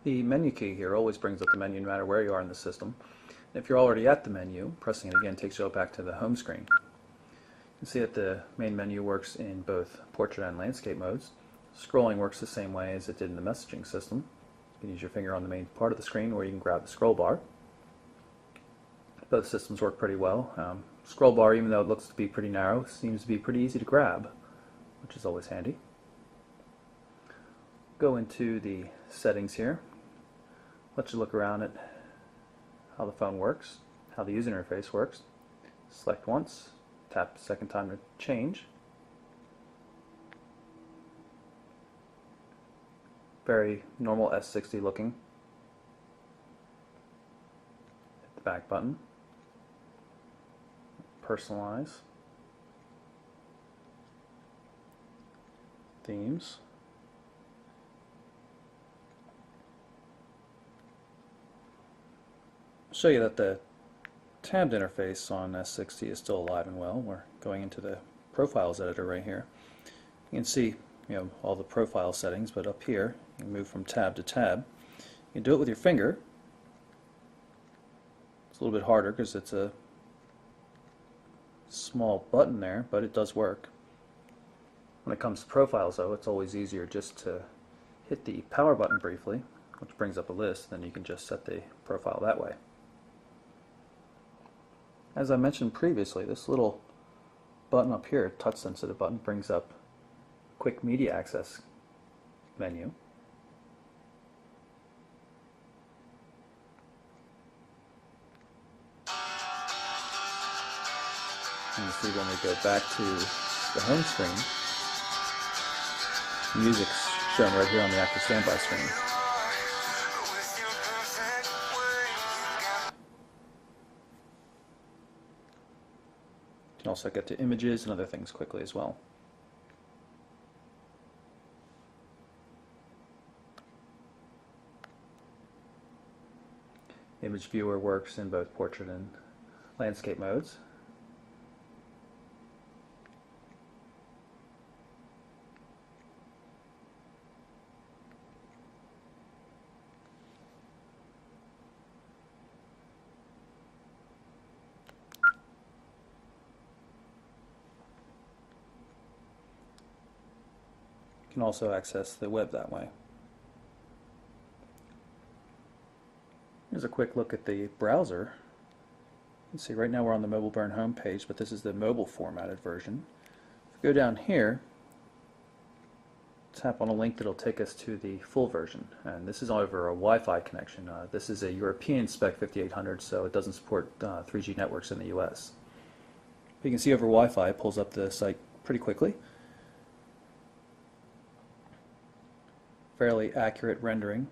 The menu key here always brings up the menu no matter where you are in the system. And if you're already at the menu, pressing it again takes you back to the home screen. You can see that the main menu works in both portrait and landscape modes. Scrolling works the same way as it did in the messaging system. You can use your finger on the main part of the screen, or you can grab the scroll bar. Both systems work pretty well. Scroll bar, even though it looks to be pretty narrow, seems to be pretty easy to grab, which is always handy. Go into the settings here. Let you look around at how the phone works, how the user interface works. Select once, tap the second time to change. Very normal S60 looking. Hit the back button. Personalize. Themes. Show you that the tabbed interface on S60 is still alive and well. We're going into the profiles editor right here. You can see all the profile settings, but up here you can move from tab to tab. You can do it with your finger. It's a little bit harder because it's a small button there, but it does work. When it comes to profiles though, it's always easier just to hit the power button briefly, which brings up a list, then you can just set the profile that way. As I mentioned previously, this little button up here, touch sensitive button, brings up quick media access menu. And you see when we go back to the home screen, music's shown right here on the active standby screen. You can also get to images and other things quickly as well. Image viewer works in both portrait and landscape modes. You can also access the web that way. Here's a quick look at the browser. You can see right now we're on the Mobile Burn home page, but this is the mobile formatted version. If we go down here, tap on a link that'll take us to the full version, and this is over a Wi-Fi connection. This is a European spec 5800, so it doesn't support 3G networks in the US. You can see over Wi-Fi it pulls up the site pretty quickly. Fairly accurate rendering.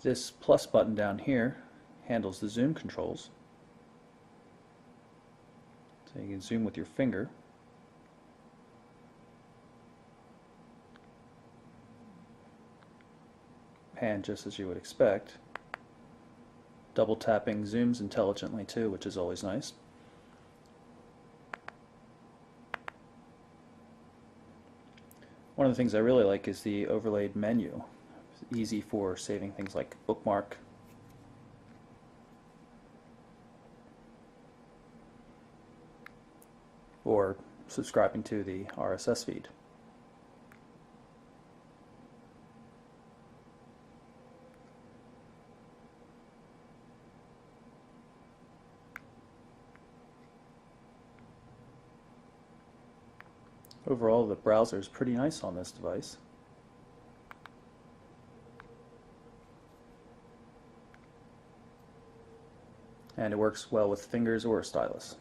This plus button down here handles the zoom controls. So you can zoom with your finger. Pan just as you would expect. Double tapping zooms intelligently too, which is always nice. One of the things I really like is the overlaid menu. It's easy for saving things like bookmark. Or subscribing to the RSS feed. Overall, the browser is pretty nice on this device. And it works well with fingers or a stylus.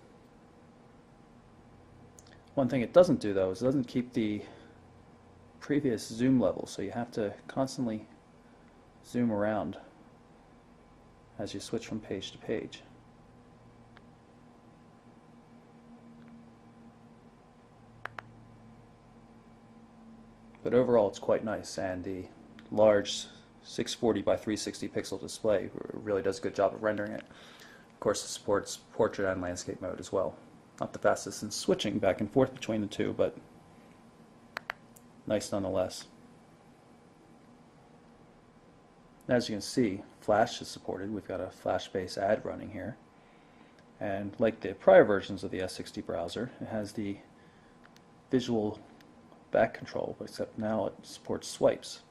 One thing it doesn't do though is it doesn't keep the previous zoom level, so you have to constantly zoom around as you switch from page to page. But overall it's quite nice, and the large 640 by 360 pixel display really does a good job of rendering it. Of course it supports portrait and landscape mode as well. Not the fastest in switching back and forth between the two, but nice nonetheless. As you can see, Flash is supported. We've got a Flash-based ad running here. And like the prior versions of the S60 browser, it has the visual back control, except now it supports swipes.